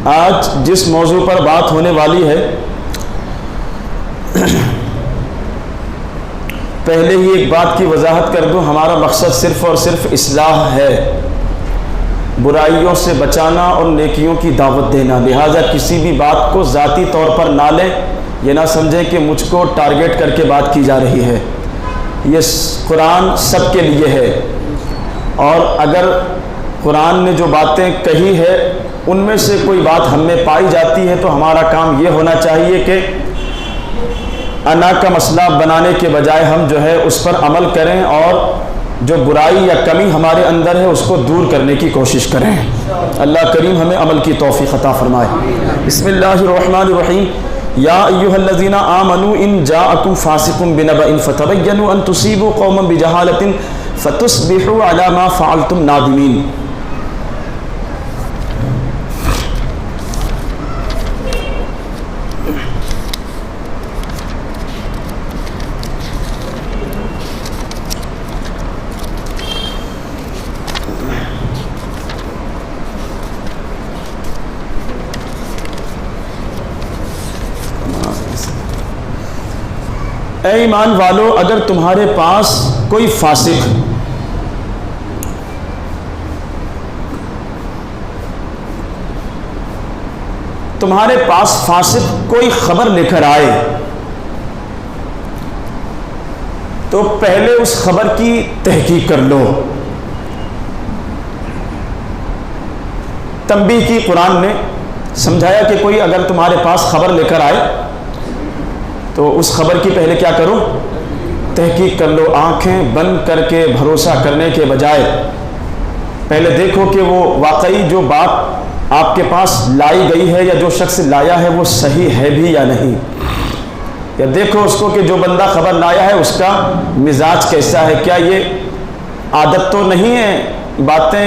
آج جس موضوع پر بات ہونے والی ہے، پہلے ہی ایک بات کی وضاحت کر دوں، ہمارا مقصد صرف اور صرف اصلاح ہے، برائیوں سے بچانا اور نیکیوں کی دعوت دینا۔ لہٰذا کسی بھی بات کو ذاتی طور پر نہ لیں، یہ نہ سمجھیں کہ مجھ کو ٹارگٹ کر کے بات کی جا رہی ہے۔ یہ قرآن سب کے لیے ہے، اور اگر قرآن نے جو باتیں کہی ہے ان میں سے کوئی بات ہم میں پائی جاتی ہے تو ہمارا کام یہ ہونا چاہیے کہ انا کا مسئلہ بنانے کے بجائے ہم جو ہے اس پر عمل کریں، اور جو برائی یا کمی ہمارے اندر ہے اس کو دور کرنے کی کوشش کریں۔ اللہ کریم ہمیں عمل کی توفیق عطا فرمائے۔ بسم اللہ الرحمن الرحیم۔ یا ایھا الذین آمنوا ان جاءکم فاسق بنبأ فتبینوا ان تصیبوا قوما بجہالۃ فتصبحوا علی ما فعلتم نادمین۔ اے ایمان والو، اگر تمہارے پاس کوئی فاسق کوئی خبر لے کر آئے تو پہلے اس خبر کی تحقیق کر لو۔ تنبیہ کی قرآن نے سمجھایا کہ کوئی اگر تمہارے پاس خبر لے کر آئے تو اس خبر کی پہلے کیا کرو؟ تحقیق کر لو۔ آنکھیں بند کر کے بھروسہ کرنے کے بجائے پہلے دیکھو کہ وہ واقعی جو بات آپ کے پاس لائی گئی ہے یا جو شخص لایا ہے وہ صحیح ہے بھی یا نہیں، یا دیکھو اس کو کہ جو بندہ خبر لایا ہے اس کا مزاج کیسا ہے، کیا یہ عادت تو نہیں ہے باتیں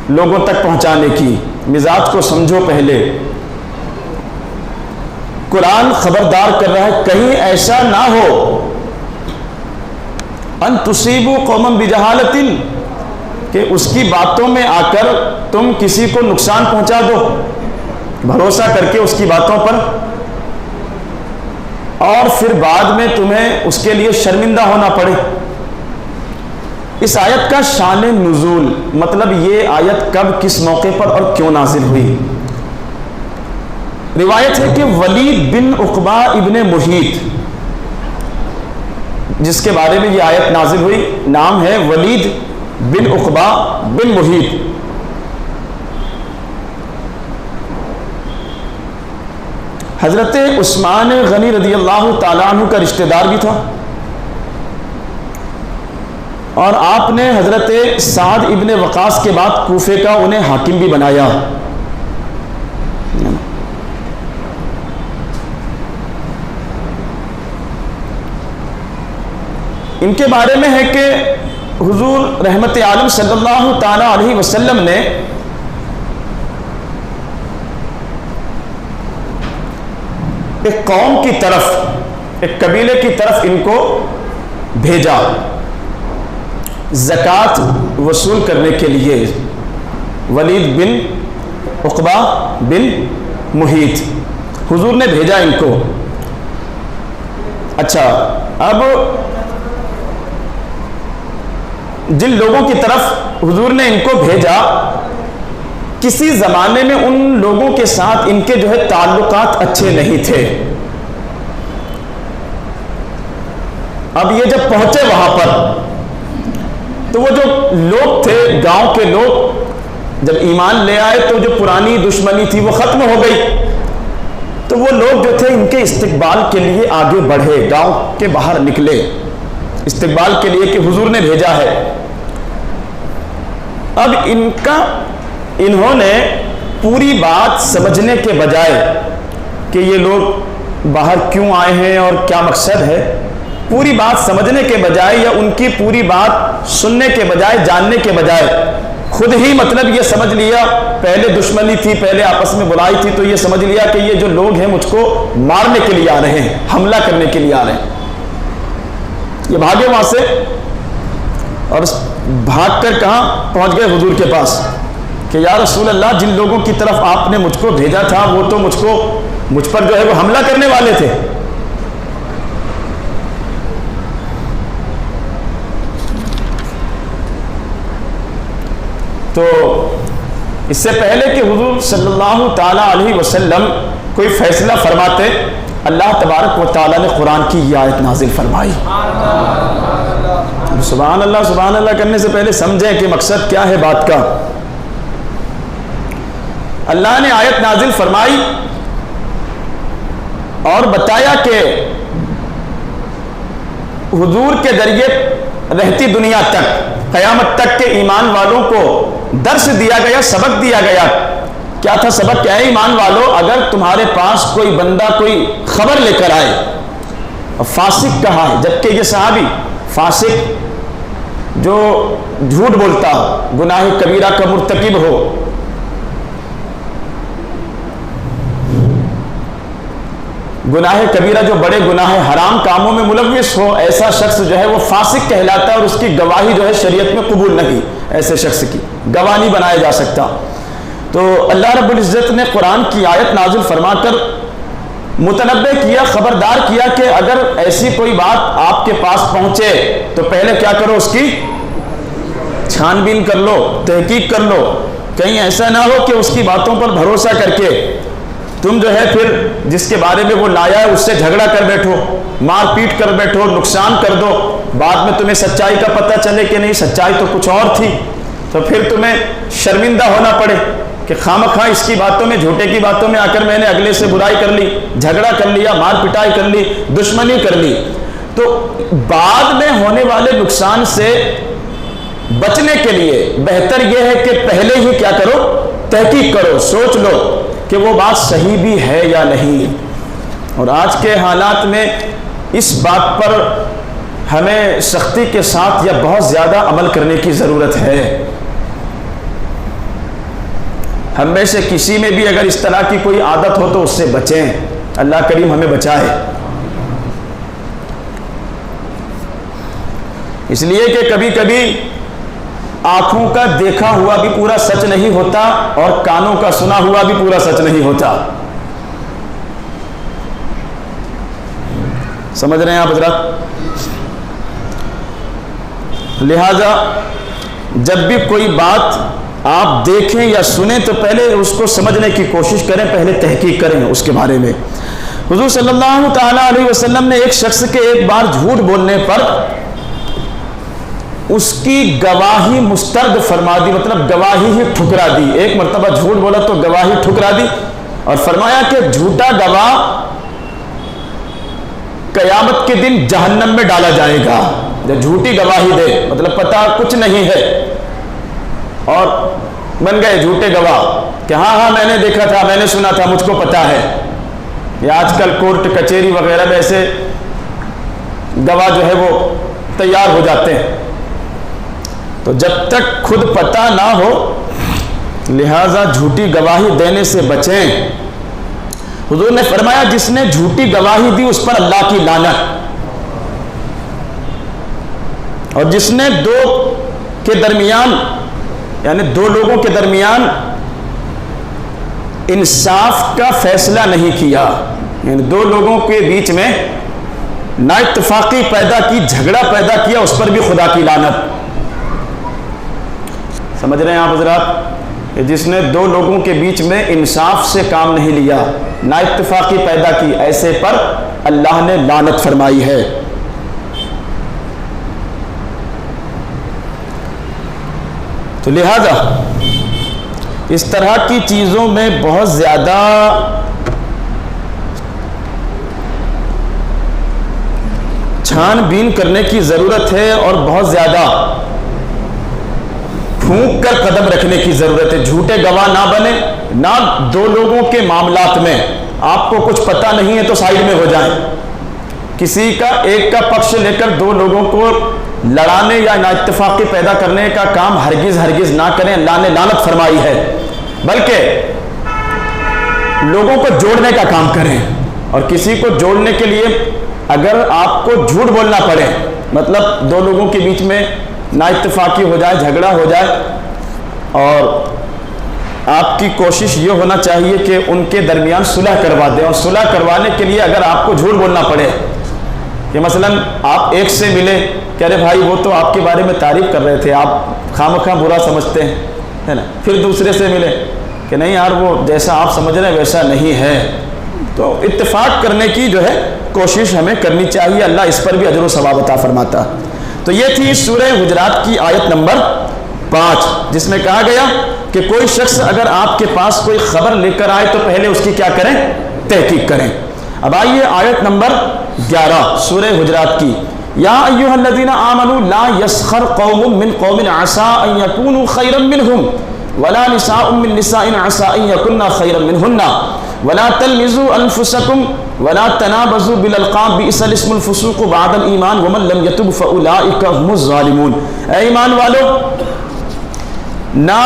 لوگوں تک پہنچانے کی۔ مزاج کو سمجھو پہلے۔ قرآن خبردار کر رہا ہے کہیں ایسا نہ ہو ان تصیبوا قوما بجہالۃ، کہ اس کی باتوں میں آ کر تم کسی کو نقصان پہنچا دو بھروسہ کر کے اس کی باتوں پر، اور پھر بعد میں تمہیں اس کے لیے شرمندہ ہونا پڑے۔ اس آیت کا شان نزول، مطلب یہ آیت کب کس موقع پر اور کیوں نازل ہوئی؟ روایت ہے کہ ولید بن عقبہ ابن محیط، جس کے بارے میں یہ آیت نازل ہوئی، نام ہے ولید بن عقبہ بن محیط۔ حضرت عثمان غنی رضی اللہ تعالیٰ عنہ کا رشتہ دار بھی تھا، اور آپ نے حضرت سعد ابن وقاص کے بعد کوفے کا انہیں حاکم بھی بنایا۔ ان کے بارے میں ہے کہ حضور رحمت عالم صلی اللہ تعالی علیہ وسلم نے ایک قوم کی طرف، ایک قبیلے کی طرف ان کو بھیجا زکوٰۃ وصول کرنے کے لیے، ولید بن عقبہ بن محیط، حضور نے بھیجا ان کو۔ اچھا، اب جن لوگوں کی طرف حضور نے ان کو بھیجا، کسی زمانے میں ان لوگوں کے ساتھ ان کے جو ہے تعلقات اچھے نہیں تھے۔ اب یہ جب پہنچے وہاں پر تو وہ جو لوگ تھے، گاؤں کے لوگ جب ایمان لے آئے تو جو پرانی دشمنی تھی وہ ختم ہو گئی، تو وہ لوگ جو تھے ان کے استقبال کے لیے آگے بڑھے، گاؤں کے باہر نکلے استقبال کے لیے کہ حضور نے بھیجا ہے۔ اب انہوں نے پوری بات سمجھنے کے بجائے کہ یہ لوگ باہر کیوں آئے ہیں اور کیا مقصد ہے، پوری بات سمجھنے کے بجائے یا ان کی پوری بات سننے کے بجائے، جاننے کے بجائے، خود ہی مطلب یہ سمجھ لیا، پہلے دشمنی تھی، پہلے آپس میں برائی تھی، تو یہ سمجھ لیا کہ یہ جو لوگ ہیں مجھ کو مارنے کے لیے آ رہے ہیں، حملہ کرنے کے لیے آ رہے ہیں۔ یہ بھاگے وہاں سے اور بھاگ کر کہاں پہنچ گئے؟ حضور کے پاس۔ کہ یا رسول اللہ جن لوگوں کی طرف آپ نے مجھ کو بھیجا تھا وہ تو مجھ پر جو ہے وہ حملہ کرنے والے تھے. تو اس سے پہلے کہ حضور صلی اللہ تعالی علیہ وسلم کوئی فیصلہ فرماتے، اللہ تبارک و تعالیٰ نے قرآن کی یہ آیت نازل فرمائی. سبحان اللہ سبحان اللہ کرنے سے پہلے سمجھیں کہ مقصد کیا ہے بات کا. اللہ نے آیت نازل فرمائی اور بتایا کہ حضور کے ذریعے رہتی دنیا تک قیامت تک کے ایمان والوں کو درس دیا گیا، سبق دیا گیا. کیا تھا سبق؟ کیا ہے ایمان والو، اگر تمہارے پاس کوئی بندہ کوئی خبر لے کر آئے، فاسق کہا ہے جبکہ یہ صحابی فاسق جو جھوٹ بولتا ہو، گناہ کبیرہ کا مرتکب ہو، گناہ کبیرہ جو بڑے گناہ حرام کاموں میں ملوث ہو، ایسا شخص جو ہے وہ فاسق کہلاتا ہے اور اس کی گواہی جو ہے شریعت میں قبول نہیں. ایسے شخص کی گواہ نہیں بنایا جا سکتا. تو اللہ رب العزت نے قرآن کی آیت نازل فرما کر متنبہ کیا، خبردار کیا کہ اگر ایسی کوئی بات آپ کے پاس پہنچے تو پہلے کیا کرو، اس کی چھان بین کر لو، تحقیق کر لو. کہیں ایسا نہ ہو کہ اس کی باتوں پر بھروسہ کر کے تم جو ہے پھر جس کے بارے میں وہ لایا ہے اس سے جھگڑا کر بیٹھو، مار پیٹ کر بیٹھو، نقصان کر دو، بعد میں تمہیں سچائی کا پتہ چلے کہ نہیں سچائی تو کچھ اور تھی، تو پھر تمہیں شرمندہ ہونا پڑے کہ خامخواہ اس کی باتوں میں، جھوٹے کی باتوں میں آ کر میں نے اگلے سے برائی کر لی، جھگڑا کر لیا، مار پٹائی کر لی، دشمنی کر لی. تو بعد میں ہونے والے نقصان سے بچنے کے لیے بہتر یہ ہے کہ پہلے ہی کیا کرو، تحقیق کرو، سوچ لو کہ وہ بات صحیح بھی ہے یا نہیں. اور آج کے حالات میں اس بات پر ہمیں سختی کے ساتھ یا بہت زیادہ عمل کرنے کی ضرورت ہے. ہم میں سے کسی میں بھی اگر اس طرح کی کوئی عادت ہو تو اس سے بچیں، اللہ کریم ہمیں بچائے. اس لیے کہ کبھی کبھی آنکھوں کا دیکھا ہوا بھی پورا سچ نہیں ہوتا اور کانوں کا سنا ہوا بھی پورا سچ نہیں ہوتا. سمجھ رہے ہیں آپ حضرات؟ لہذا جب بھی کوئی بات آپ دیکھیں یا سنیں تو پہلے اس کو سمجھنے کی کوشش کریں، پہلے تحقیق کریں اس کے بارے میں. حضور صلی اللہ تعالی علیہ وسلم نے ایک شخص کے ایک بار جھوٹ بولنے پر اس کی گواہی مسترد فرما دی، مطلب گواہی ہی ٹھکرا دی. ایک مرتبہ جھوٹ بولا تو گواہی ٹھکرا دی اور فرمایا کہ جھوٹا گواہ قیامت کے دن جہنم میں ڈالا جائے گا. جب جھوٹی گواہی دے، مطلب پتہ کچھ نہیں ہے اور بن گئے جھوٹے گواہ کہ ہاں میں نے دیکھا تھا، میں نے سنا تھا، مجھ کو پتہ ہے. یا آج کل کورٹ کچہری وغیرہ میں ایسے گواہ جو ہے وہ تیار ہو جاتے ہیں. تو جب تک خود پتہ نہ ہو لہذا جھوٹی گواہی دینے سے بچیں. حضور نے فرمایا جس نے جھوٹی گواہی دی اس پر اللہ کی لعنت، اور جس نے دو کے درمیان یعنی دو لوگوں کے درمیان انصاف کا فیصلہ نہیں کیا، یعنی دو لوگوں کے بیچ میں نا اتفاقی پیدا کی، جھگڑا پیدا کیا، اس پر بھی خدا کی لعنت. سمجھ رہے ہیں آپ حضرات؟ کہ جس نے دو لوگوں کے بیچ میں انصاف سے کام نہیں لیا، نا اتفاقی پیدا کی، ایسے پر اللہ نے لعنت فرمائی ہے. تو لہذا اس طرح کی چیزوں میں بہت زیادہ چھان بین کرنے کی ضرورت ہے اور بہت زیادہ پھونک کر قدم رکھنے کی ضرورت ہے. جھوٹے گواہ نہ بنے، نہ دو لوگوں کے معاملات میں آپ کو کچھ پتہ نہیں ہے تو سائڈ میں ہو جائیں. کسی کا ایک کا پکش لے کر دو لوگوں کو لڑانے یا نا اتفاقی پیدا کرنے کا کام ہرگز ہرگز نہ کریں. اللہ نے لعنت فرمائی ہے. بلکہ لوگوں کو جوڑنے کا کام کریں، اور کسی کو جوڑنے کے لیے اگر آپ کو جھوٹ بولنا پڑے، مطلب دو لوگوں کے بیچ میں نا اتفاقی ہو جائے، جھگڑا ہو جائے اور آپ کی کوشش یہ ہونا چاہیے کہ ان کے درمیان صلح کروا دیں، اور صلح کروانے کے لیے اگر آپ کو جھوٹ بولنا پڑے کہ مثلا آپ ایک سے ملے کہ ارے بھائی وہ تو آپ کے بارے میں تعریف کر رہے تھے، آپ خواہ برا سمجھتے ہیں، ہے نا، پھر دوسرے سے ملے کہ نہیں یار وہ جیسا آپ سمجھ رہے ہیں ویسا نہیں ہے، تو اتفاق کرنے کی جو ہے کوشش ہمیں کرنی چاہیے، اللہ اس پر بھی اجر و ثواب عطا فرماتا۔ تو یہ تھی سورہ حجرات کی آیت نمبر 5، جس میں کہا گیا کہ کوئی شخص اگر آپ کے پاس کوئی خبر لے کر آئے تو پہلے اس کی کیا کریں؟ تحقیق کریں۔ اب آئیے آیت نمبر 11 سورہ حجرات کی، یا ایھا الذین آمنوا لا یسخر قوم من قوم عسى ان یکونوا خیرا منهم ولا نساء من نساء عسى ان یکن خیرا منهن ولا تلمزوا انفسکم ولا تنابزوا بالالقاب بئس الاسم الفسوق بعد الایمان ومن لم یتب فاولئک هم الظالمون۔ اے ایمان والو، نہ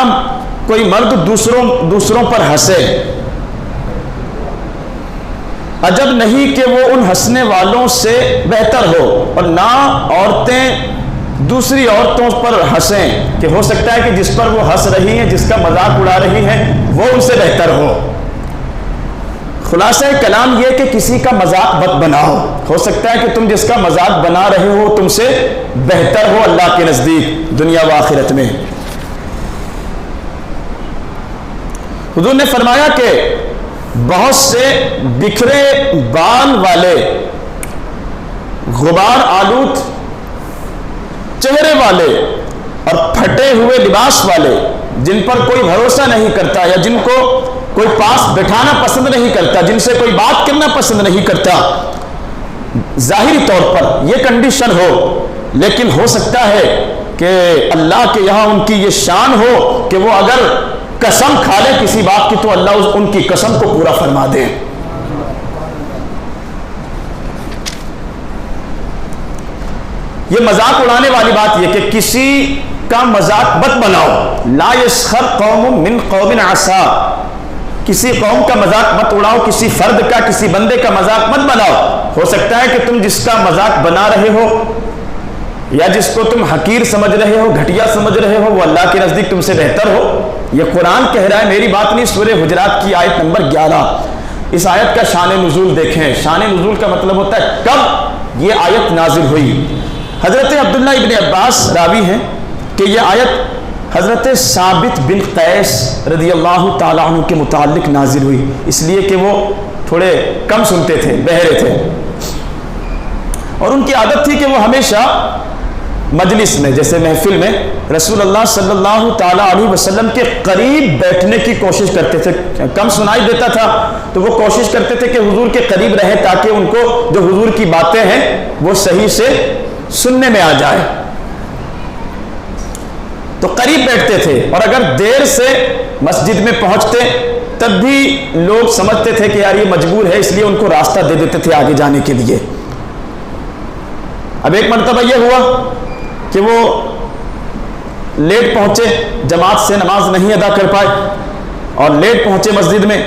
کوئی مرد دوسروں پر ہنسے، عجب نہیں کہ وہ ان ہنسنے والوں سے بہتر ہو، اور نہ عورتیں دوسری عورتوں پر ہنسیں کہ ہو سکتا ہے کہ جس پر وہ ہنس رہی ہیں، جس کا مذاق اڑا رہی ہیں، وہ ان سے بہتر ہو۔ خلاصہ کلام یہ کہ کسی کا مذاق مت بناؤ، ہو سکتا ہے کہ تم جس کا مذاق بنا رہے ہو تم سے بہتر ہو اللہ کے نزدیک دنیا و آخرت میں۔ حضور نے فرمایا کہ بہت سے بکھرے بال والے، غبار آلود چہرے والے اور پھٹے ہوئے لباس والے، جن پر کوئی بھروسہ نہیں کرتا یا جن کو کوئی پاس بٹھانا پسند نہیں کرتا، جن سے کوئی بات کرنا پسند نہیں کرتا، ظاہری طور پر یہ کنڈیشن ہو، لیکن ہو سکتا ہے کہ اللہ کے یہاں ان کی یہ شان ہو کہ وہ اگر قسم کھا لے کسی بات کی تو اللہ ان کی قسم کو پورا فرما دے۔ یہ مذاق اڑانے والی بات یہ کہ کسی کا مذاق مت بناؤ، لا یسخر قوم من قوم عسى، کسی قوم کا مذاق مت اڑاؤ، کسی فرد کا، کسی بندے کا مذاق مت بناؤ۔ ہو سکتا ہے کہ تم جس کا مذاق بنا رہے ہو یا جس کو تم حقیر سمجھ رہے ہو، گھٹیا سمجھ رہے ہو، وہ اللہ کے نزدیک تم سے بہتر ہو۔ یہ قرآن کہہ رہا ہے، میری بات نہیں، سورہ حجرات کی آیت نمبر 11۔ اس آیت کا شان نزول دیکھیں، شان نزول کا مطلب ہوتا ہے کب یہ آیت نازل ہوئی۔ حضرت عبداللہ ابن عباس راوی ہیں کہ یہ آیت حضرت ثابت بن قیس رضی اللہ تعالیٰ عنہ کے متعلق نازل ہوئی، اس لیے کہ وہ تھوڑے کم سنتے تھے، بہرے تھے، اور ان کی عادت تھی کہ وہ ہمیشہ مجلس میں، جیسے محفل میں، رسول اللہ صلی اللہ تعالیٰ علیہ وسلم کے قریب بیٹھنے کی کوشش کرتے تھے۔ کم سنائی دیتا تھا تو وہ کوشش کرتے تھے کہ حضور کے قریب رہیں تاکہ ان کو جو حضور کی باتیں ہیں وہ صحیح سے سننے میں آ جائے، تو قریب بیٹھتے تھے، اور اگر دیر سے مسجد میں پہنچتے تب بھی لوگ سمجھتے تھے کہ یار یہ مجبور ہے، اس لیے ان کو راستہ دے دیتے تھے آگے جانے کے لیے۔ اب ایک مرتبہ یہ ہوا کہ وہ لیٹ پہنچے، جماعت سے نماز نہیں ادا کر پائے اور لیٹ پہنچے مسجد میں،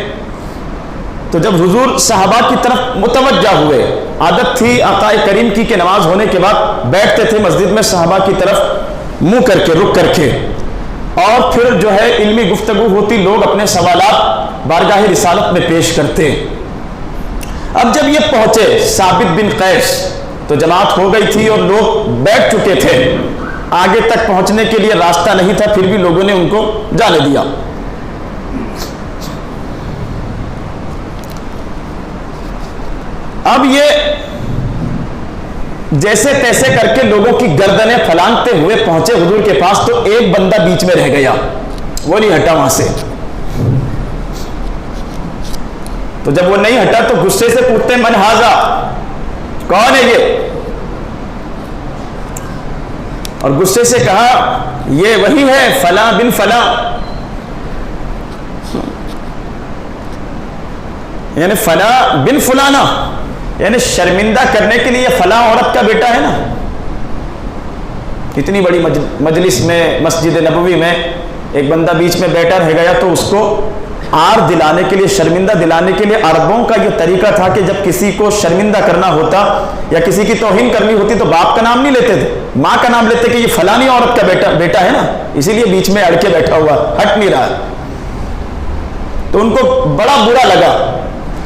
تو جب حضور صحابہ کی طرف متوجہ ہوئے، عادت تھی آقا کریم کی کہ نماز ہونے کے بعد بیٹھتے تھے مسجد میں صحابہ کی طرف منہ کر کے، رک کر کے، اور پھر جو ہے علمی گفتگو ہوتی، لوگ اپنے سوالات بارگاہ رسالت میں پیش کرتے۔ اب جب یہ پہنچے ثابت بن قیس تو جماعت ہو گئی تھی اور لوگ بیٹھ چکے تھے، آگے تک پہنچنے کے لیے راستہ نہیں تھا، پھر بھی لوگوں نے ان کو جانے دیا۔ اب یہ جیسے تیسے کر کے لوگوں کی گردنیں پھلانگتے ہوئے پہنچے حضور کے پاس، تو ایک بندہ بیچ میں رہ گیا، وہ نہیں ہٹا وہاں سے۔ تو جب وہ نہیں ہٹا تو غصے سے پوچھتے من ھذا، کون ہے یہ؟ اور غصے سے کہا یہ وہی ہے فلاں بن فلاں، یعنی فلاں بن فلانا، یعنی شرمندہ کرنے کے لیے فلاں عورت کا بیٹا ہے نا۔ اتنی بڑی مجلس میں، مسجد نبوی میں ایک بندہ بیچ میں بیٹھا رہ گیا، تو اس کو عار دلانے کے لیے، شرمندہ دلانے کے لیے، عربوں کا یہ طریقہ تھا کہ جب کسی کو شرمندہ کرنا ہوتا یا کسی کی توہین کرنی ہوتی تو باپ کا نام نہیں لیتے تھے، ماں کا نام لیتے کہ یہ فلانی عورت کا بیٹا ہے نا، اسی لیے بیچ میں اڑ کے بیٹھا ہوا، ہٹ نہیں رہا۔ تو ان کو بڑا برا لگا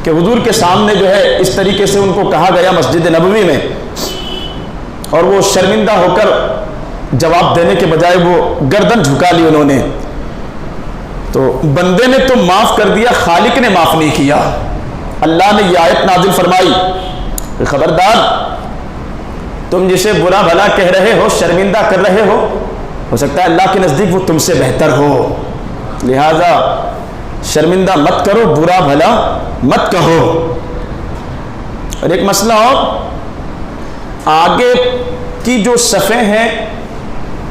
کہ حضور کے سامنے جو ہے اس طریقے سے ان کو کہا گیا مسجد نبوی میں، اور وہ شرمندہ ہو کر جواب دینے کے بجائے وہ گردن جھکا لی انہوں نے. تو بندے نے تو معاف کر دیا، خالق نے معاف نہیں کیا. اللہ نے یہ آیت نازل فرمائی کہ خبردار، تم جسے برا بھلا کہہ رہے ہو، شرمندہ کر رہے ہو سکتا ہے اللہ کے نزدیک وہ تم سے بہتر ہو، لہذا شرمندہ مت کرو، برا بھلا مت کہو. اور ایک مسئلہ اور، آگے کی جو صفیں ہیں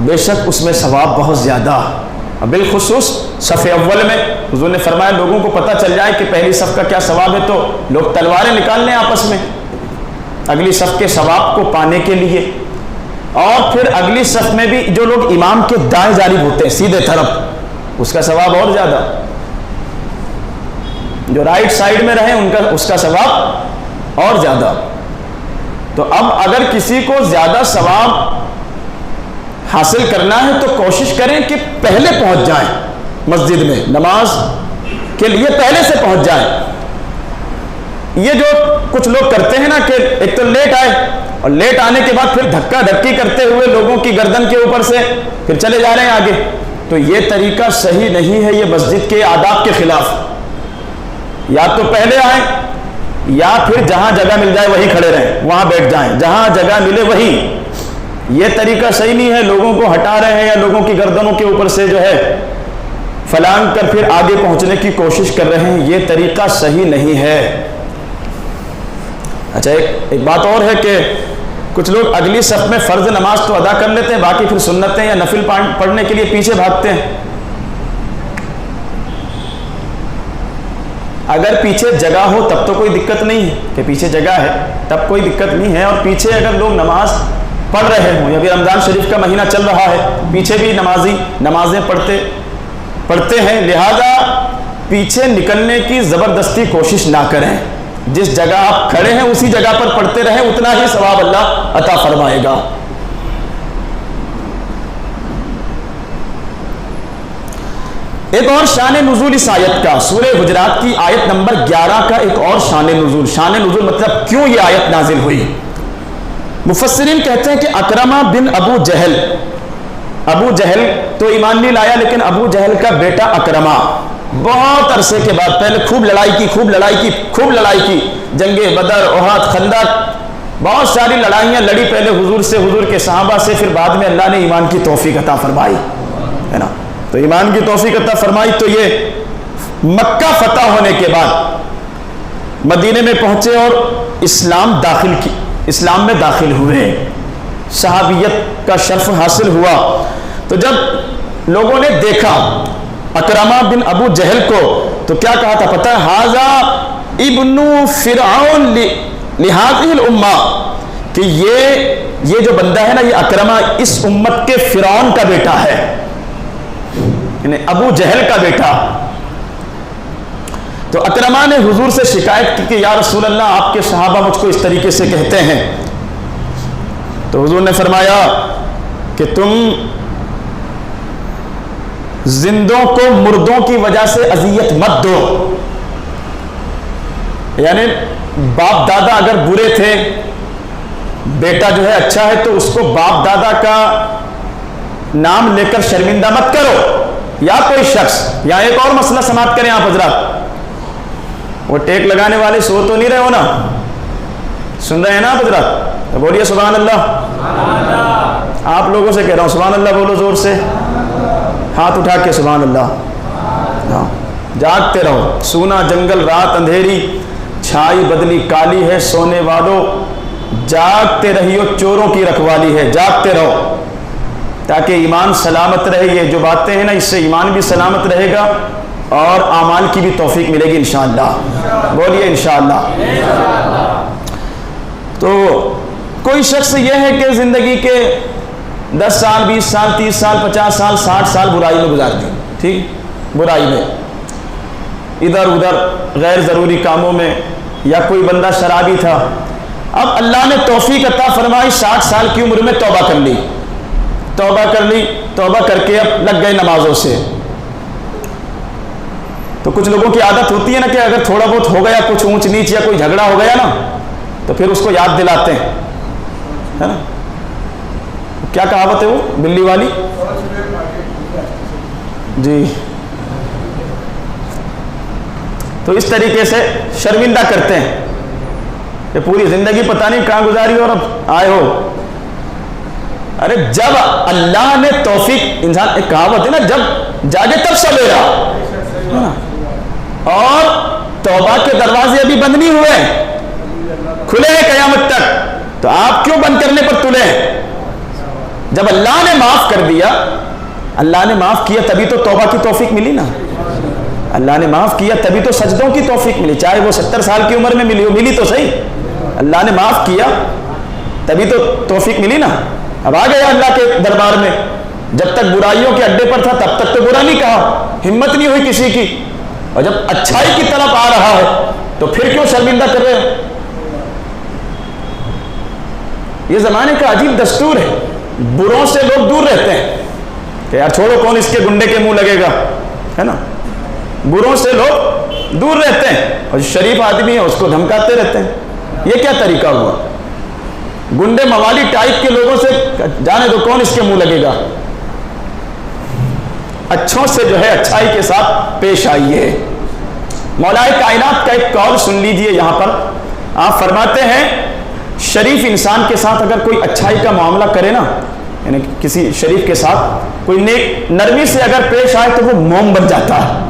بے شک اس میں ثواب بہت زیادہ، بالخصوص صف اول میں حضور نے فرمایا لوگوں کو پتہ چل جائے کہ پہلی صف کا کیا ثواب ہے تو لوگ تلواریں نکال لیں آپس میں اگلی صف کے ثواب کو پانے کے لیے. اور پھر اگلی صف میں بھی جو لوگ امام کے دائیں جانب ہوتے ہیں سیدھے طرف، اس کا ثواب اور زیادہ. جو رائٹ سائڈ میں رہیں ان کا اس کا ثواب اور زیادہ. تو اب اگر کسی کو زیادہ ثواب حاصل کرنا ہے تو کوشش کریں کہ پہلے پہنچ جائیں مسجد میں، نماز کے لیے پہلے سے پہنچ جائیں. یہ جو کچھ لوگ کرتے ہیں نا کہ ایک تو لیٹ آئے اور لیٹ آنے کے بعد پھر دھکا دھکی کرتے ہوئے لوگوں کی گردن کے اوپر سے پھر چلے جا رہے ہیں آگے، تو یہ طریقہ صحیح نہیں ہے، یہ مسجد کے آداب کے خلاف. یا تو پہلے آئیں یا پھر جہاں جگہ مل جائے وہیں کھڑے رہیں، وہاں بیٹھ جائیں، جہاں جگہ ملے وہیں. یہ طریقہ صحیح نہیں ہے، لوگوں کو ہٹا رہے ہیں یا لوگوں کی گردنوں کے اوپر سے جو ہے فلانگ کر پھر آگے پہنچنے کی کوشش کر رہے ہیں، یہ طریقہ صحیح نہیں ہے. اچھا ایک بات اور ہے کہ کچھ لوگ اگلی صف میں فرض نماز تو ادا کر لیتے ہیں، باقی پھر سنتیں یا نفل پڑھنے کے لیے پیچھے بھاگتے ہیں. اگر پیچھے جگہ ہو تب تو کوئی دقت نہیں ہے کہ پیچھے جگہ ہے تب کوئی دقت نہیں ہے. اور پیچھے اگر لوگ نماز پڑھ رہے ہوں، یا بھی رمضان شریف کا مہینہ چل رہا ہے، پیچھے بھی نمازی نمازیں پڑھتے ہیں، لہذا پیچھے نکلنے کی زبردستی کوشش نہ کریں. جس جگہ آپ کھڑے ہیں اسی جگہ پر پڑھتے رہیں، اتنا ہی ثواب اللہ عطا فرمائے گا. ایک اور شان نزول اس آیت کا، سورہ حجرات کی آیت نمبر 11 کا ایک اور شان نزول. شان نزول مطلب کیوں یہ آیت نازل ہوئی. مفسرین کہتے ہیں کہ اکرمہ بن ابو جہل تو ایمان نہیں لایا، لیکن ابو جہل کا بیٹا اکرمہ بہت عرصے کے بعد، پہلے خوب لڑائی کی، جنگ بدر، احد، خندق، بہت ساری لڑائیاں لڑی پہلے حضور سے، حضور کے صحابہ سے، پھر بعد میں اللہ نے ایمان کی توفیق عطا فرمائی ہے نا. تو ایمان کی توفیق عطا فرمائی تو یہ مکہ فتح ہونے کے بعد مدینے میں پہنچے اور اسلام میں داخل ہوئے، صحابیت کا شرف حاصل ہوا. تو جب لوگوں نے دیکھا اکرمہ بن ابو جہل کو تو کیا کہا تھا پتہ ہے؟ ھذا ابن فرعون لہذه الامہ، کہ یہ جو بندہ ہے نا، یہ اکرمہ اس امت کے فرعون کا بیٹا ہے، یعنی ابو جہل کا بیٹا. تو اکرمہ نے حضور سے شکایت کی کہ یا رسول اللہ آپ کے صحابہ مجھ کو اس طریقے سے کہتے ہیں. تو حضور نے فرمایا کہ تم زندوں کو مردوں کی وجہ سے اذیت مت دو. یعنی باپ دادا اگر برے تھے، بیٹا جو ہے اچھا ہے تو اس کو باپ دادا کا نام لے کر شرمندہ مت کرو. یا کوئی شخص، یا ایک اور مسئلہ سماعت کریں آپ حضرات، وہ ٹیک لگانے والے سو تو نہیں رہے ہو نا، سن رہے ہیں نا آپ حضرات؟ تو بولیے سبحان اللہ. آپ لوگوں سے کہہ رہا ہوں سبحان اللہ بولو زور سے، ہاتھ اٹھا کے سبحان اللہ. ہاں جاگتے رہو، سونا جنگل رات اندھیری، چھائی بدلی کالی ہے، سونے والوں جاگتے رہیو، چوروں کی رکھوالی ہے. جاگتے رہو تاکہ ایمان سلامت رہے. یہ جو باتیں ہیں نا، اس سے ایمان بھی سلامت رہے گا اور اعمال کی بھی توفیق ملے گی انشاءاللہ. بولیے انشاءاللہ. تو کوئی شخص یہ ہے کہ زندگی کے 10 سال 20 سال 30 سال 50 سال 60 سال برائی میں گزار دی، ٹھیک، برائی میں ادھر ادھر غیر ضروری کاموں میں، یا کوئی بندہ شرابی تھا، اب اللہ نے توفیق عطا فرمائی، 60 سال کی عمر میں توبہ کر لی، توبہ کر کے اب لگ گئے نمازوں سے. تو تو کچھ لوگوں کی عادت ہوتی ہے نا کہ اگر تھوڑا بہت ہو گیا کچھ اونچ نیچ یا کوئی جھگڑا ہو گیا نا تو پھر اس کو یاد دلاتے ہیں، ہے نا؟ کیا کہاوت ہے وہ بلی والی؟ جی، تو اس طریقے سے شرمندہ کرتے ہیں کہ پوری زندگی پتہ نہیں کہاں گزاری اور اب آئے ہو۔ ارے جب اللہ نے توفیق، انسان ایک کہاوت ہے نا، جب جاگے تب سویرا، اور توبہ کے دروازے ابھی بند نہیں ہوئے، کھلے ہیں قیامت تک، تو آپ کیوں بند کرنے پر تلے ہیں؟ جب اللہ نے معاف کر دیا، اللہ نے معاف کیا تبھی تو توبہ کی توفیق ملی نا، اللہ نے معاف کیا تبھی تو سجدوں کی توفیق ملی، چاہے وہ 70 سال کی عمر میں ملی ہو، ملی تو صحیح، اللہ نے معاف کیا تبھی تو توفیق ملی نا۔ اب آ گیا اللہ کے دربار میں، جب تک برائیوں کے اڈے پر تھا تب تک تو برا نہیں کہا، ہمت نہیں ہوئی کسی کی، اور جب اچھائی کی طرف آ رہا ہے تو پھر کیوں شرمندہ کر رہے ہو؟ یہ زمانے کا عجیب دستور ہے، بروں سے لوگ دور رہتے ہیں کہ یار چھوڑو، کون اس کے گنڈے کے منہ لگے گا، ہے نا؟ بروں سے لوگ دور رہتے ہیں، اور شریف آدمی ہے اس کو دھمکاتے رہتے ہیں۔ یہ کیا طریقہ ہوا؟ گنڈے موالی ٹائپ کے لوگوں سے جانے دو، کون اس کے منہ لگے گا؟ اچھوں سے جو ہے اچھائی کے ساتھ پیش آئیے۔ مولا کائنات کا ایک قول سن لیجئے، یہاں پر آپ فرماتے ہیں شریف انسان کے ساتھ اگر کوئی اچھائی کا معاملہ کرے نا، یعنی کسی شریف کے ساتھ کوئی نیک نرمی سے اگر پیش آئے تو وہ موم بن جاتا ہے۔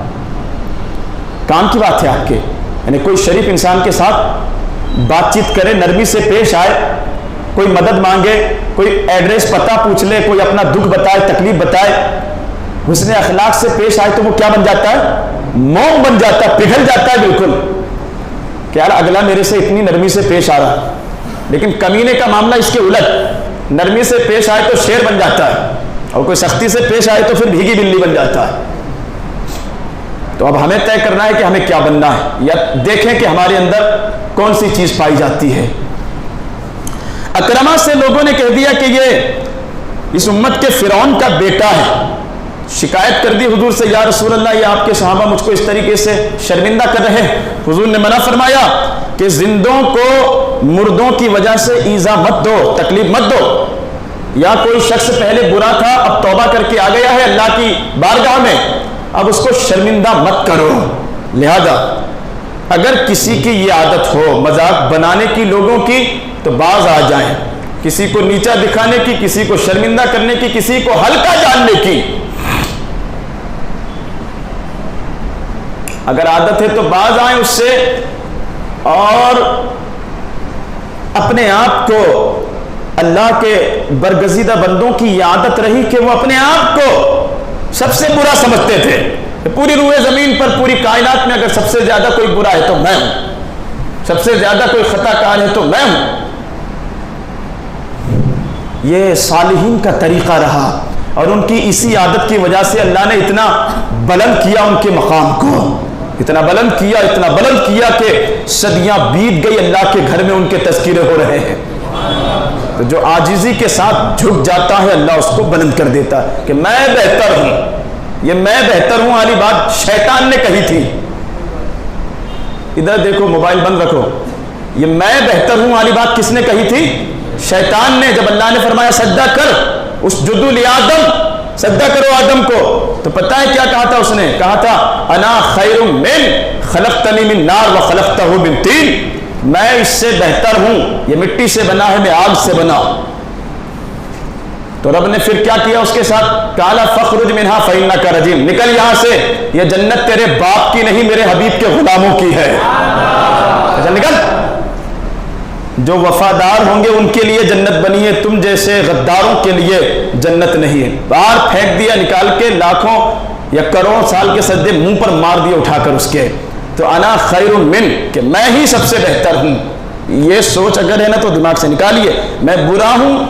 کام کی بات ہے آپ کے، یعنی کوئی شریف انسان کے ساتھ بات چیت کرے، نرمی سے پیش آئے، کوئی مدد مانگے، کوئی ایڈریس پتہ پوچھ لے، کوئی اپنا دکھ بتائے، تکلیف بتائے، حسن اخلاق سے پیش آئے تو وہ کیا بن جاتا ہے؟ موم بن جاتا ہے، پگھل جاتا ہے بالکل کہ یار اگلا میرے سے اتنی نرمی سے پیش آ رہا۔ لیکن کمینے کا معاملہ اس کے الٹ، نرمی سے پیش آئے تو شیر بن جاتا ہے، اور کوئی سختی سے پیش آئے تو پھر بھیگی بلی بن جاتا ہے۔ تو اب ہمیں طے کرنا ہے کہ ہمیں کیا بننا ہے، یا دیکھیں کہ ہمارے اندر کون سی چیز پائی جاتی ہے۔ اکرما سے لوگوں نے کہہ دیا کہ یہ اس امت کے فرعون کا بیٹا ہے، شکایت کر دی حضور سے، یا رسول اللہ یہ آپ کے صحابہ مجھ کو اس طریقے سے شرمندہ کر رہے ہیں۔ حضور نے منع فرمایا کہ زندوں کو مردوں کی وجہ سے ایذا مت دو، تکلیف مت دو، یا کوئی شخص پہلے برا تھا اب توبہ کر کے آ گیا ہے اللہ کی بارگاہ میں، اب اس کو شرمندہ مت کرو۔ لہذا اگر کسی کی یہ عادت ہو مذاق بنانے کی لوگوں کی تو باز آ جائیں، کسی کو نیچا دکھانے کی، کسی کو شرمندہ کرنے کی، کسی کو ہلکا جاننے کی، اگر عادت ہے تو باز آئیں اس سے، اور اپنے آپ کو، اللہ کے برگزیدہ بندوں کی یہ عادت رہی کہ وہ اپنے آپ کو سب سے برا سمجھتے تھے، پوری روئے زمین پر، پوری کائنات میں اگر سب سے زیادہ کوئی برا ہے تو میں ہوں، سب سے زیادہ کوئی خطا کار ہے تو میں ہوں۔ یہ صالحین کا طریقہ رہا، اور ان کی اسی عادت کی وجہ سے اللہ نے اتنا بلند کیا ان کے مقام کو، اتنا بلند کیا، اتنا بلند کیا کہ صدیاں بیت گئی، اللہ کے گھر میں ان کے تذکرے ہو رہے ہیں۔ تو جو عاجزی کے ساتھ جھک جاتا ہے اللہ اس کو بلند کر دیتا ہے کہ میں بہتر ہوں، یہ میں بہتر ہوں والی بات شیطان نے کہی تھی۔ ادھر دیکھو، موبائل بند رکھو، یہ میں بہتر ہوں والی بات کس نے کہی تھی؟ شیطان نے۔ جب اللہ نے فرمایا سجدہ کر، اس جدو لآدم، سجدہ کرو آدم کو، تو پتہ ہے کیا کہا تھا اس نے؟ کہا تھا انا خیر من خلقتنی من نار وخلقتہ من طین، میں اس سے بہتر ہوں، یہ مٹی سے بنا ہے، میں آگ سے بنا۔ تو رب نے پھر کیا کیا اس کے ساتھ؟ قال فاخرج منها فإنك رجیم، نکل یہاں سے، یہ جنت تیرے باپ کی نہیں میرے حبیب کے غلاموں کی ہے۔ اچھا نکل، جو وفادار ہوں گے ان کے لیے جنت بنی ہے، تم جیسے غداروں کے لیے جنت نہیں ہے۔ باہر پھینک دیا نکال کے، لاکھوں یا کروڑوں سال کے سجدے منہ پر مار دیے اٹھا کر اس کے۔ تو انا خیر من، کہ میں ہی سب سے بہتر ہوں، یہ سوچ اگر ہے نا تو دماغ سے نکالیے۔ میں برا ہوں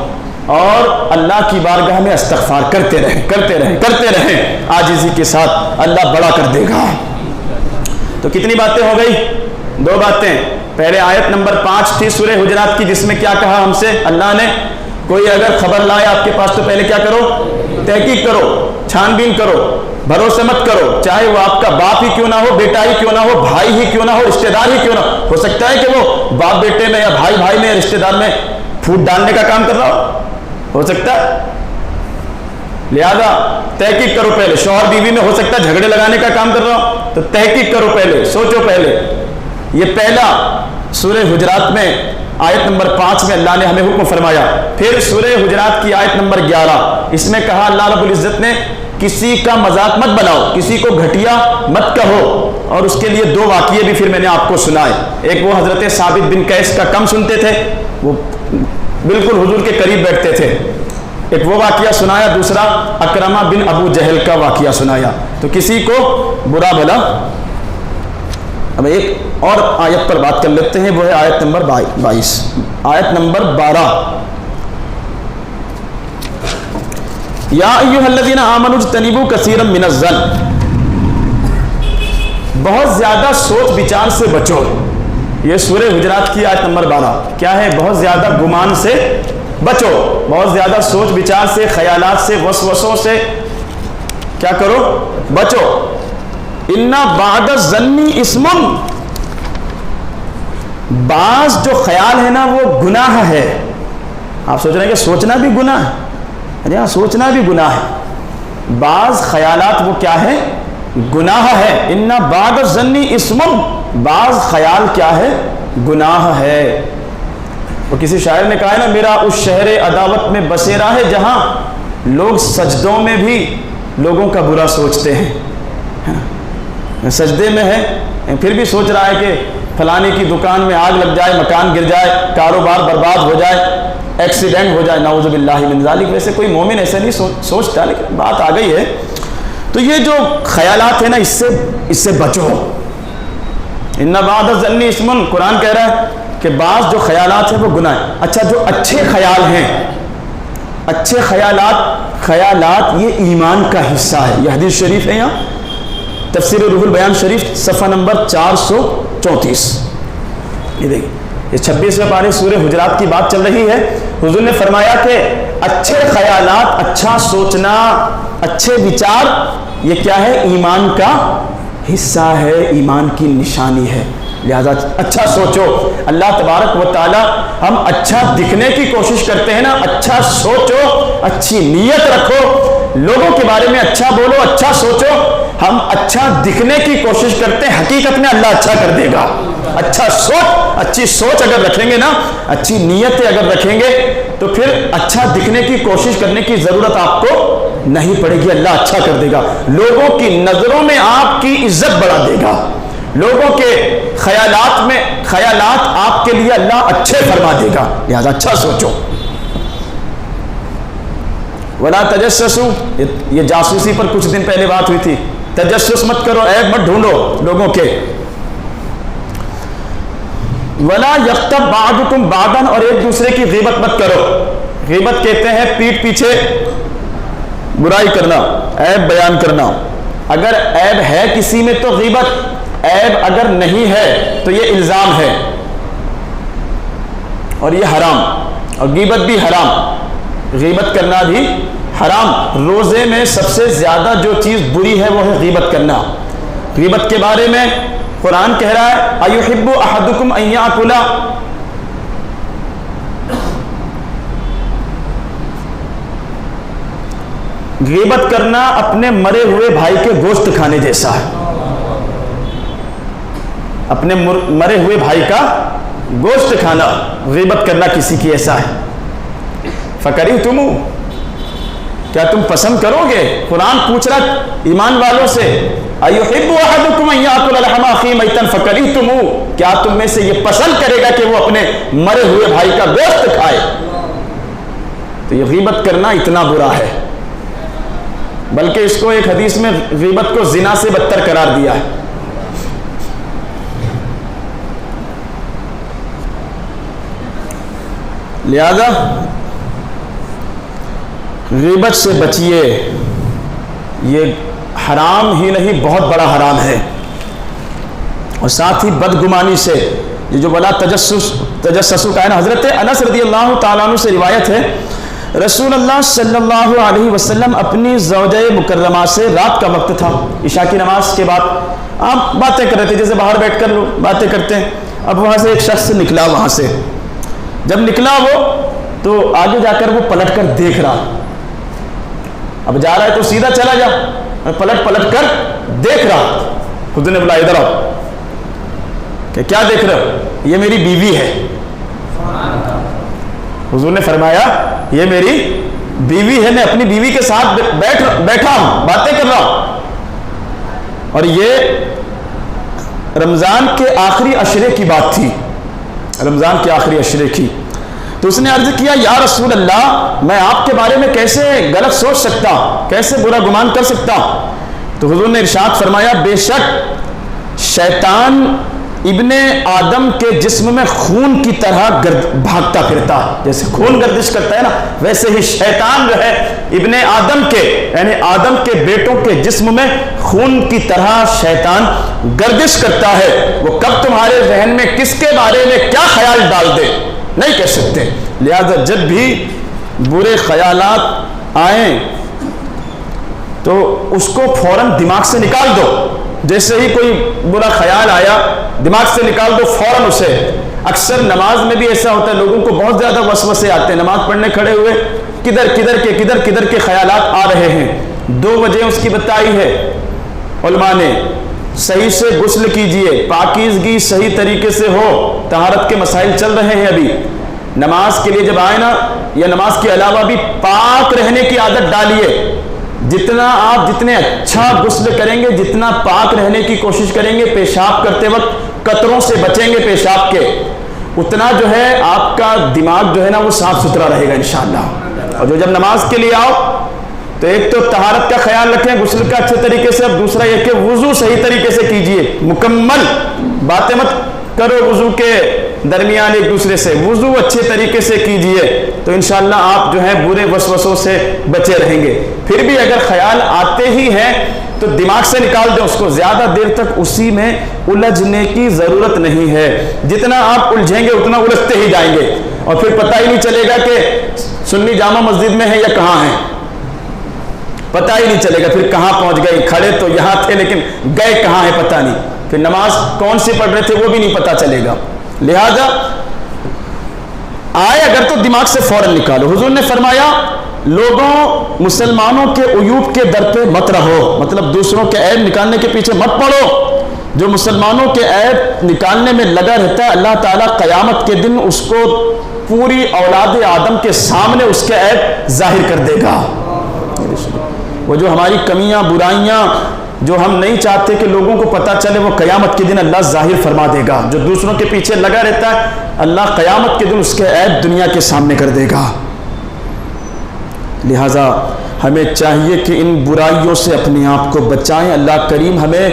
اور اللہ کی بارگاہ میں استغفار کرتے رہیں، کرتے رہیں، کرتے رہیں، عاجزی کے ساتھ اللہ بڑا کر دے گا۔ تو کتنی باتیں ہو گئی؟ 2 باتیں۔ پہلے آیت نمبر 5 تھی سورہ حجرات کی، جس میں کیا کہا ہم سے اللہ نے؟ کوئی اگر خبر لائے آپ کے پاس تو پہلے کیا کرو؟ تحقیق کرو، چھان بین کرو، بھروسہ مت کرو، چاہے وہ آپ کا باپ ہی کیوں نہ ہو، بیٹا ہی کیوں نہ ہو، بھائی ہی کیوں نہ ہو، رشتہ دار ہی کیوں نہ ہو سکتا ہے کہ وہ باپ بیٹے میں یا بھائی بھائی میں یا رشتہ دار میں پھوٹ ڈالنے کا کام کر رہا ہو سکتا ہے۔ لہذا تحقیق کرو پہلے، شوہر بیوی میں ہو سکتا ہے جھگڑے لگانے کا کام کر رہا ہو تو تحقیق کرو پہلے، سوچو پہلے۔ یہ پہلا سورہ حجرات میں آیت نمبر 5 میں اللہ نے ہمیں حکم فرمایا۔ پھر سورہ حجرات کی آیت نمبر 11، اس میں کہا اللہ رب العزت نے کسی کا مذاق مت بناؤ، کسی کو گھٹیا مت کہو، اور اس کے لیے 2 واقعے بھی پھر میں نے آپ کو سنائے۔ ایک وہ حضرت ثابت بن قیس کا کم سنتے تھے، وہ بالکل حضور کے قریب بیٹھتے تھے، ایک وہ واقعہ سنایا، دوسرا اکرمہ بن ابو جہل کا واقعہ سنایا۔ تو کسی کو برا بھلا۔ اب ایک اور آیت پر بات کر لیتے ہیں، وہ ہے آیت نمبر 22، آیت نمبر 12۔ یا ایھا الذین آمنوا اجتنبوا کثیرا من الظن، بہت زیادہ سوچ بچار سے بچو۔ یہ سورہ حجرات کی آیت نمبر 12 کیا ہے؟ بہت زیادہ گمان سے بچو، بہت زیادہ سوچ بچار سے، خیالات سے، وسوسوں سے کیا کرو؟ بچو۔ ان بعد الظن اسم، بعض جو خیال ہے نا وہ گناہ ہے۔ آپ سوچ رہے ہیں کہ سوچنا بھی گناہ ہے؟ ارے ہاں، سوچنا بھی گناہ ہے۔ بعض خیالات وہ کیا ہے؟ گناہ ہے۔ ان بعد الظن اسم، بعض خیال کیا ہے؟ گناہ ہے۔ وہ کسی شاعر نے کہا ہے نا، میرا اس شہر عداوت میں بسیرا ہے جہاں لوگ سجدوں میں بھی لوگوں کا برا سوچتے ہیں۔ سجدے میں ہے پھر بھی سوچ رہا ہے کہ فلانے کی دکان میں آگ لگ جائے، مکان گر جائے، کاروبار برباد ہو جائے، ایکسیڈنٹ ہو جائے، نعوذ باللہ من ذالک۔ ویسے کوئی مومن ایسا نہیں سوچتا، لیکن بات آ گئی ہے۔ تو یہ جو خیالات ہیں نا، اس سے بچو۔ ان بعد الظن اسم، قرآن کہہ رہا ہے کہ بعض جو خیالات ہیں وہ گناہ ہیں۔ اچھا، جو اچھے خیال ہیں، اچھے خیالات یہ ایمان کا حصہ ہے۔ یہ حدیث شریف ہے، یہاں تفسیر روح البیان شریف صفحہ نمبر 434۔ یہ دیکھیں، یہ 26ویں پارے سورہ حجرات کی بات چل رہی ہے۔ حضور نے فرمایا کہ اچھے خیالات، اچھا سوچنا، اچھے وچار، یہ کیا ہے؟ ایمان کا حصہ ہے، ایمان کی نشانی ہے۔ لہذا اچھا سوچو۔ اللہ تبارک و تعالی ہم اچھا دکھنے کی کوشش کرتے ہیں نا، اچھا سوچو، اچھی نیت رکھو، لوگوں کے بارے میں اچھا بولو، اچھا سوچو۔ ہم اچھا دکھنے کی کوشش کرتے ہیں، حقیقت میں اللہ اچھا کر دے گا۔ اچھا سوچ، اچھی سوچ اگر رکھیں گے نا، اچھی نیتیں اگر رکھیں گے تو پھر اچھا دکھنے کی کوشش کرنے کی ضرورت آپ کو نہیں پڑے گی، اللہ اچھا کر دے گا۔ لوگوں کی نظروں میں آپ کی عزت بڑھا دے گا، لوگوں کے خیالات آپ کے لیے اللہ اچھے فرما دے گا۔ لہذا اچھا سوچو۔ ولا تجسسوا، یہ جاسوسی پر کچھ دن پہلے بات ہوئی تھی۔ تجسس مت کرو، عیب مت ڈھونڈو لوگوں کے۔ ولا یغتب بعضکم بعضا، اور ایک دوسرے کی غیبت مت کرو۔ غیبت کہتے ہیں پیٹھ پیچھے برائی کرنا، عیب بیان کرنا۔ اگر عیب ہے کسی میں تو غیبت، عیب اگر نہیں ہے تو یہ الزام ہے، اور یہ حرام، اور غیبت بھی حرام، غیبت کرنا بھی حرام۔ روزے میں سب سے زیادہ جو چیز بری ہے وہ ہے غیبت کرنا۔ غیبت کے بارے میں قرآن کہہ رہا ہے ایحب احدکم ان یاکل، غیبت کرنا اپنے مرے ہوئے بھائی کے گوشت کھانے جیسا ہے۔ اپنے مرے ہوئے بھائی کا گوشت کھانا، غیبت کرنا کسی کی ایسا ہے۔ فکرہتم، کیا تم پسند کرو گے؟ قرآن پوچھ رہا ایمان والوں سے، ایحب احدکم ان یاکل لحم اخیہ میتا فکرہتم، کیا تم میں سے یہ پسند کرے گا کہ وہ اپنے مرے ہوئے بھائی کا گوشت کھائے؟ تو یہ غیبت کرنا اتنا برا ہے، بلکہ اس کو ایک حدیث میں غیبت کو زنا سے بدتر قرار دیا ہے۔ لہذا غیبت سے بچیے، یہ حرام ہی نہیں بہت بڑا حرام ہے۔ اور ساتھ ہی بدگمانی سے، یہ جو ولا تجسس کا ہے نا، حضرت انس رضی اللہ تعالیٰ عنہ سے روایت ہے رسول اللہ صلی اللہ علیہ وسلم اپنی زوجہ مکرمہ سے رات کا وقت تھا، عشاء کی نماز کے بعد آپ باتیں کر رہے تھے، جیسے باہر بیٹھ کر لوگ باتیں کرتے ہیں۔ اب وہاں سے ایک شخص نکلا، وہاں سے جب نکلا وہ تو آگے جا کر وہ پلٹ کر دیکھ رہا، اب جا رہا ہے تو سیدھا چلا جا، پلٹ کر دیکھ رہا۔ خود نے بولا ادھر آؤ، کہ کیا دیکھ رہے ہو؟ یہ میری بیوی ہے۔ حضور نے فرمایا یہ میری بیوی ہے، میں اپنی بیوی کے ساتھ بیٹھا ہوں، باتیں کر رہا ہوں۔ اور یہ رمضان کے آخری عشرے کی بات تھی، رمضان کے آخری عشرے کی۔ تو اس نے عرض کیا یا رسول اللہ میں آپ کے بارے میں کیسے غلط سوچ سکتا، کیسے برا گمان کر سکتا؟ تو حضور نے ارشاد فرمایا بے شک شیطان ابن آدم کے جسم میں خون کی طرح بھاگتا پھرتا، جیسے خون گردش کرتا ہے نا، ویسے ہی شیطان جو ہے ابن آدم کے یعنی آدم کے بیٹوں کے جسم میں خون کی طرح شیطان گردش کرتا ہے۔ وہ کب تمہارے ذہن میں کس کے بارے میں کیا خیال ڈال دے نہیں کہہ سکتے، لہذا جب بھی برے خیالات آئیں تو اس کو فوراً دماغ سے نکال دو۔ جیسے ہی کوئی برا خیال آیا دماغ سے نکال دو فوراً اسے۔ اکثر نماز میں بھی ایسا ہوتا ہے، لوگوں کو بہت زیادہ وسوسے آتے ہیں، نماز پڑھنے کھڑے ہوئے کدھر کے خیالات آ رہے ہیں۔ 2 وجہ اس کی بتائی ہے علماء نے۔ صحیح سے غسل کیجئے، پاکیزگی صحیح طریقے سے ہو، طہارت کے مسائل چل رہے ہیں ابھی۔ نماز کے لیے جب آئے نا، یا نماز کے علاوہ بھی پاک رہنے کی عادت ڈالیے۔ جتنے اچھا غسل کریں گے، جتنا پاک رہنے کی کوشش کریں گے، پیشاب کرتے وقت قطروں سے بچیں گے پیشاب کے، اتنا جو ہے آپ کا دماغ جو ہے نا وہ صاف ستھرا رہے گا انشاءاللہ۔ اور جب نماز کے لیے آؤ تو ایک تو طہارت کا خیال رکھیں، غسل کا اچھے طریقے سے، اب دوسرا یہ کہ وضو صحیح طریقے سے کیجئے، مکمل باتیں مت کرو وضو کے درمیان ایک دوسرے سے، وضو اچھے طریقے سے کیجئے تو انشاءاللہ آپ جو ہے برے وسوسوں سے بچے رہیں گے۔ پھر بھی اگر خیال آتے ہی ہیں تو دماغ سے نکال دیں اس کو، زیادہ دیر تک اسی میں الجھنے کی ضرورت نہیں ہے۔ جتنا آپ الجھیں گے اتنا الجھتے ہی جائیں گے، اور پھر پتہ ہی نہیں چلے گا کہ سنی جامع مسجد میں ہے یا کہاں ہے، پتہ ہی نہیں چلے گا پھر کہاں پہنچ گئے، کھڑے تو یہاں تھے لیکن گئے کہاں ہے پتہ نہیں، پھر نماز کون سی پڑھ رہے تھے وہ بھی نہیں پتہ چلے گا۔ لہذا آئے اگر تو دماغ سے فوراً نکالو۔ حضور نے فرمایا لوگوں مسلمانوں کے عیوب کے در پہ مت رہو، مطلب دوسروں کے عیب نکالنے کے پیچھے مت پڑو۔ جو مسلمانوں کے عیب نکالنے میں لگا رہتا ہے اللہ تعالیٰ قیامت کے دن اس کو پوری اولاد آدم کے سامنے اس کے عیب ظاہر کر دے گا۔ وہ جو ہماری کمیاں برائیاں جو ہم نہیں چاہتے کہ لوگوں کو پتہ چلے، وہ قیامت کے دن اللہ ظاہر فرما دے گا۔ جو دوسروں کے پیچھے لگا رہتا ہے اللہ قیامت کے دن اس کے عیب دنیا کے سامنے کر دے گا۔ لہٰذا ہمیں چاہیے کہ ان برائیوں سے اپنے آپ کو بچائیں۔ اللہ کریم ہمیں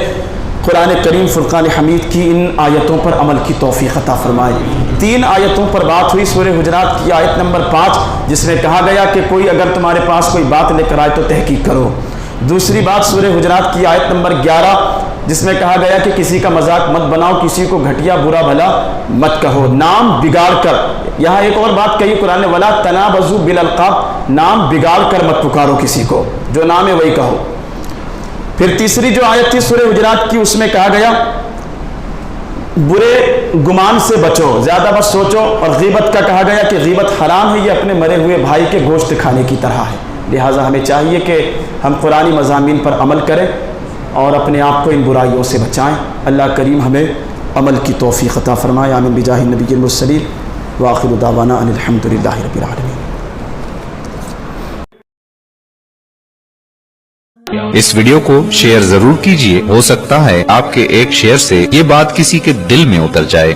قرآن کریم فرقان حمید کی ان آیتوں پر عمل کی توفیق عطا فرمائے۔ 3 آیتوں پر بات ہوئی، سورہ حجرات کی آیت نمبر 5 جس میں کہا گیا کہ کوئی اگر تمہارے پاس کوئی بات لے کر آئے تو تحقیق کرو۔ دوسری بات سورہ حجرات کی آیت نمبر 11 جس میں کہا گیا کہ کسی کا مذاق مت بناؤ، کسی کو گھٹیا برا بھلا مت کہو، نام بگاڑ کر۔ یہاں ایک اور بات کہی قرآن نے، ولا تنابزوا بالالقاب، نام بگاڑ کر مت پکارو کسی کو، جو نام ہے وہی کہو۔ پھر تیسری جو آیت تھی سورہ حجرات کی اس میں کہا گیا برے گمان سے بچو، زیادہ بس سوچو، اور غیبت کا کہا گیا کہ غیبت حرام ہے، یہ اپنے مرے ہوئے بھائی کے گوشت کھانے کی طرح ہے۔ لہٰذا ہمیں چاہیے کہ ہم قرآنی مضامین پر عمل کریں اور اپنے آپ کو ان برائیوں سے بچائیں۔ اللہ کریم ہمیں عمل کی توفیق عطا فرمائے، آمین بجاہ النبی المرسلین، وآخر دعوانا ان الحمد للہ رب العالمین۔ اس ویڈیو کو شیئر ضرور کیجئے، ہو سکتا ہے آپ کے ایک شیئر سے یہ بات کسی کے دل میں اتر جائے۔